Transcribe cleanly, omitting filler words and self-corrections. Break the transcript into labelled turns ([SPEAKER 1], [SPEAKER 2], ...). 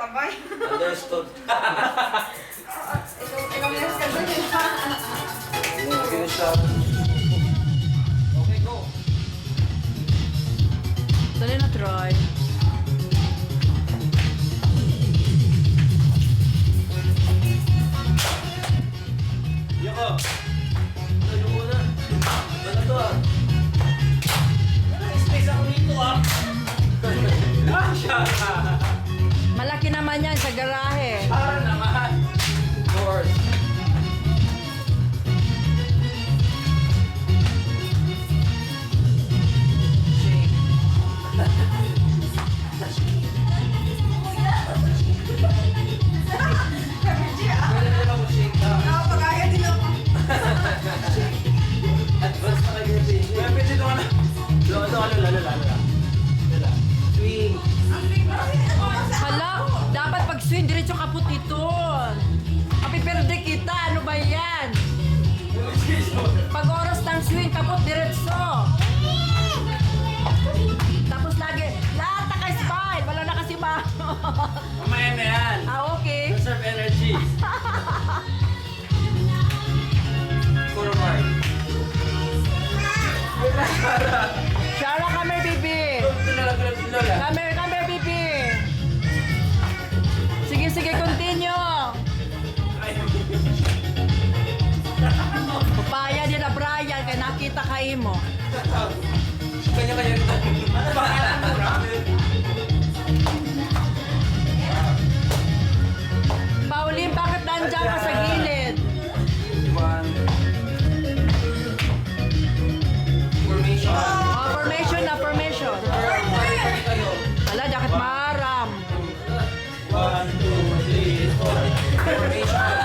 [SPEAKER 1] kamay.
[SPEAKER 2] Understood.
[SPEAKER 1] Ilang years ka dun eh.
[SPEAKER 2] Finish up. Okay, go.
[SPEAKER 3] Dali na, Troy.
[SPEAKER 2] Yoko. Ano muna? Ano to ah? Space ako dito ah.
[SPEAKER 3] Malaki naman yan sa garahe.
[SPEAKER 2] Para naman. Doors. Shake. Pwede na lang mag-shake ka.
[SPEAKER 1] Nakapag-aya din ako.
[SPEAKER 2] Advance na kayo yung shake. Pwede dito ka na. Lalo. Swing.
[SPEAKER 3] Hala, dapat pag swing, diretso kaput ito. Kapiperde kita, ano ba yan? Pag oras ng swing, kaput diretso. Tapos lagi, lahat naka-smile, wala nakasibaho.
[SPEAKER 2] Mamaya na yan.
[SPEAKER 3] Okay.
[SPEAKER 2] Conserve energy. Puro mark.
[SPEAKER 3] Shara, come here, baby.
[SPEAKER 2] Ito na lang pala si Lola.
[SPEAKER 3] Come here, baby. Sige, continue. Papaya nila Brian, kaya nakita kayo mo.
[SPEAKER 2] Kanya-kanya rin tayo. Ano ba?
[SPEAKER 3] Pauline, bakit nandiyan ka sa gilid?
[SPEAKER 2] One. Formation.
[SPEAKER 3] Oh, formation. Ala, dakit maram.
[SPEAKER 2] 1, 2, 3, 4. Formation.